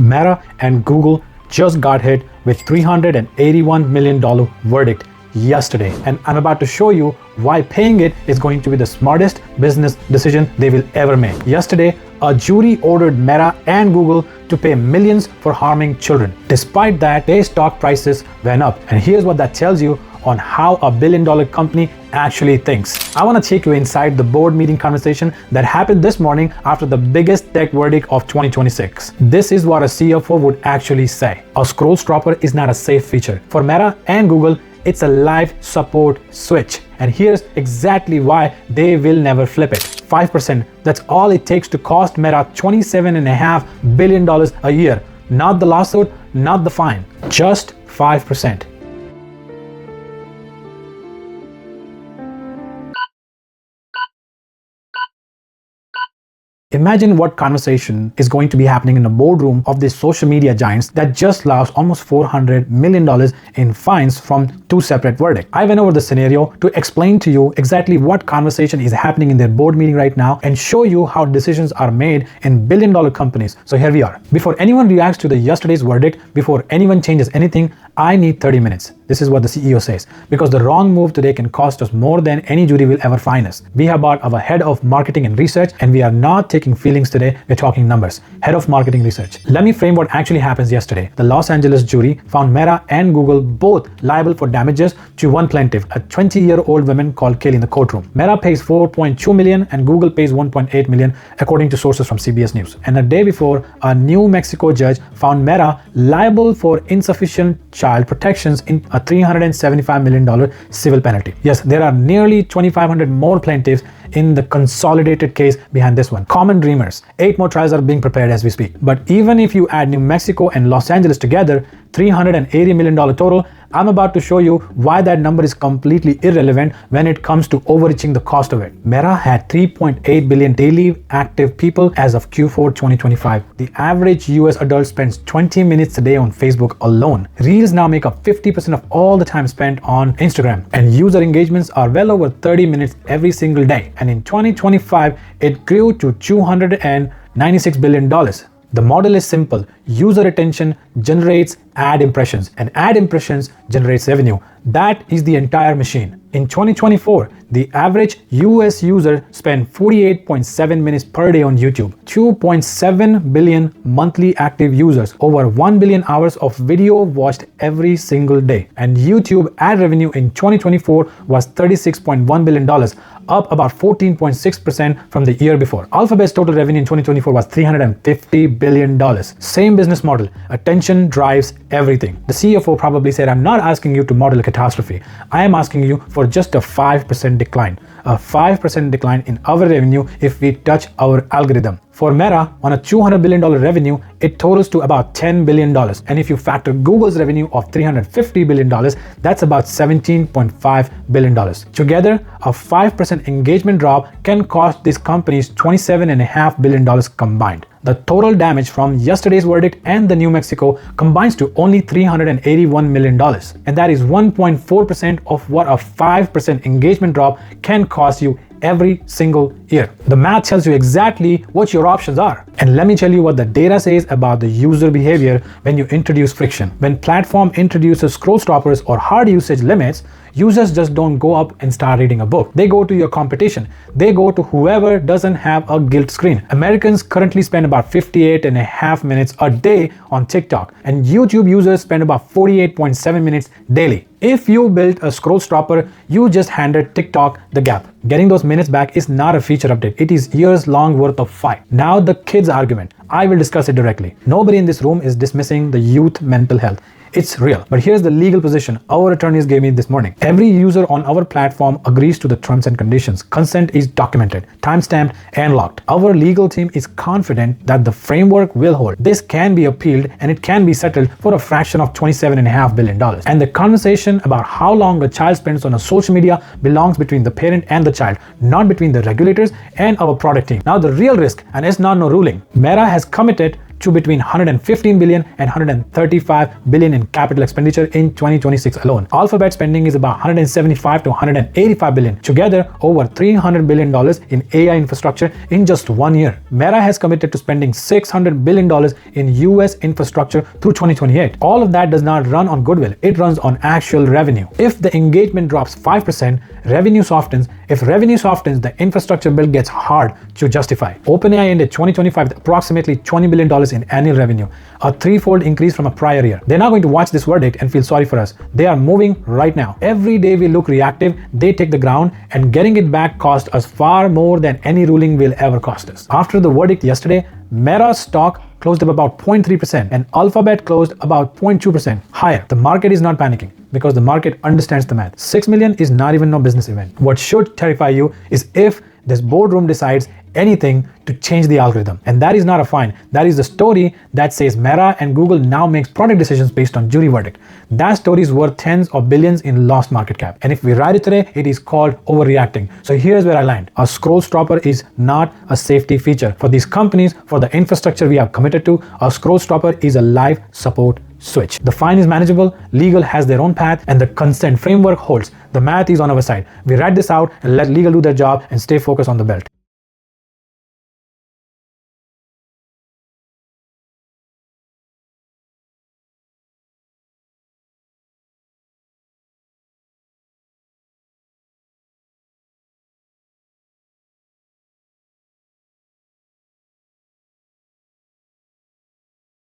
Meta and Google just got hit with $381 million verdict yesterday, and I'm about to show you why paying it is going to be the smartest business decision they will ever make. Yesterday, a jury ordered Meta and Google to pay millions for harming children. Despite that, their stock prices went up, and here's what that tells you on how a billion-dollar company actually thinks. I want to take you inside the board meeting conversation that happened this morning after the biggest tech verdict of 2026. This is what a CFO would actually say. A scroll stopper is not a safe feature. For Meta and Google, it's a live support switch. And here's exactly why they will never flip it. 5%, that's all it takes to cost Meta $27.5 billion a year. Not the lawsuit, not the fine, just 5%. Imagine what conversation is going to be happening in the boardroom of these social media giants that just lost almost $400 million in fines from two separate verdicts. I went over the scenario to explain to you exactly what conversation is happening in their board meeting right now and show you how decisions are made in billion-dollar companies. So here we are. Before anyone reacts to the yesterday's verdict, before anyone changes anything, I need 30 minutes. This is what the CEO says, because the wrong move today can cost us more than any jury will ever fine us. We have bought our head of marketing and research, and we are not taking feelings today, we're talking numbers. Head of marketing research. Let me frame what actually happens yesterday. The Los Angeles jury found Meta and Google both liable for damages to one plaintiff, a 20-year-old woman called Kaylee in the courtroom. Meta pays $4.2 million and Google pays $1.8 million, according to sources from CBS News. And the day before, a New Mexico judge found Meta liable for insufficient child protections in a $375 million civil penalty. Yes, there are nearly 2,500 more plaintiffs in the consolidated case behind this one. Common dreamers. 8 more trials are being prepared as we speak. But even if you add New Mexico and Los Angeles together, $380 million total, I'm about to show you why that number is completely irrelevant when it comes to overreaching the cost of it. Meta had 3.8 billion daily active people as of Q4 2025. The average US adult spends 20 minutes a day on Facebook alone. Reels now make up 50% of all the time spent on Instagram, and user engagements are well over 30 minutes every single day. And in 2025, it grew to $296 billion. The model is simple. User attention generates ad impressions, and ad impressions generates revenue. That is the entire machine. In 2024, the average US user spent 48.7 minutes per day on YouTube, 2.7 billion monthly active users, over 1 billion hours of video watched every single day. And YouTube ad revenue in 2024 was $36.1 billion, up about 14.6% from the year before. Alphabet's total revenue in 2024 was $350 billion. Same business model. Attention drives everything. The CFO probably said, I'm not asking you to model a catastrophe. I am asking you for just a 5% decline. A 5% decline in our revenue if we touch our algorithm. For Meta, on a $200 billion revenue, it totals to about $10 billion. And if you factor Google's revenue of $350 billion, that's about $17.5 billion. Together, a 5% engagement drop can cost these companies $27.5 billion combined. The total damage from yesterday's verdict and the New Mexico combines to only $381 million. And that is 1.4% of what a 5% engagement drop can cost you every single year. The math tells you exactly what your options are. And let me tell you what the data says about the user behavior when you introduce friction. When platform introduces scroll stoppers or hard usage limits, users just don't go up and start reading a book. They go to your competition. They go to whoever doesn't have a guilt screen. Americans currently spend about 58.5 minutes a day on TikTok, and YouTube users spend about 48.7 minutes daily. If you built a scroll stopper, you just handed TikTok the gap. Getting those minutes back is not a feature update. It is years long worth of fight. Now the kids argument. I will discuss it directly. Nobody in this room is dismissing the youth mental health. It's real. But here's the legal position our attorneys gave me this morning. Every user on our platform agrees to the terms and conditions. Consent is documented, timestamped, and locked. Our legal team is confident that the framework will hold. This can be appealed and it can be settled for a fraction of $27.5 billion. And the conversation about how long a child spends on a social media belongs between the parent and the child, not between the regulators and our product team. Now the real risk, and it's not no ruling. Meta has committed to between 115 billion and 135 billion in capital expenditure in 2026 alone. Alphabet spending is about 175 to 185 billion, together over $300 billion in AI infrastructure in just 1 year. Meta has committed to spending $600 billion in US infrastructure through 2028. All of that does not run on goodwill, it runs on actual revenue. If the engagement drops 5%, revenue softens. If revenue softens, the infrastructure bill gets hard to justify. OpenAI ended 2025 with approximately $20 billion in annual revenue, a threefold increase from a prior year. They're not going to watch this verdict and feel sorry for us. They are moving right now. Every day we look reactive, they take the ground, and getting it back cost us far more than any ruling will ever cost us. After the verdict yesterday, Meta's stock closed up about 0.3% and Alphabet closed about 0.2% higher. The market is not panicking because the market understands the math. 6 million is not even no business event. What should terrify you is if this boardroom decides anything to change the algorithm. And that is not a fine. That is the story that says Meta and Google now makes product decisions based on jury verdict. That story is worth tens of billions in lost market cap. And if we write it today, it is called overreacting. So here's where I land. A scroll stopper is not a safety feature. For these companies, for the infrastructure we have committed to, a scroll stopper is a life support switch. The fine is manageable, legal has their own path, and the consent framework holds. The math is on our side. We write this out and let legal do their job and stay focused on the belt.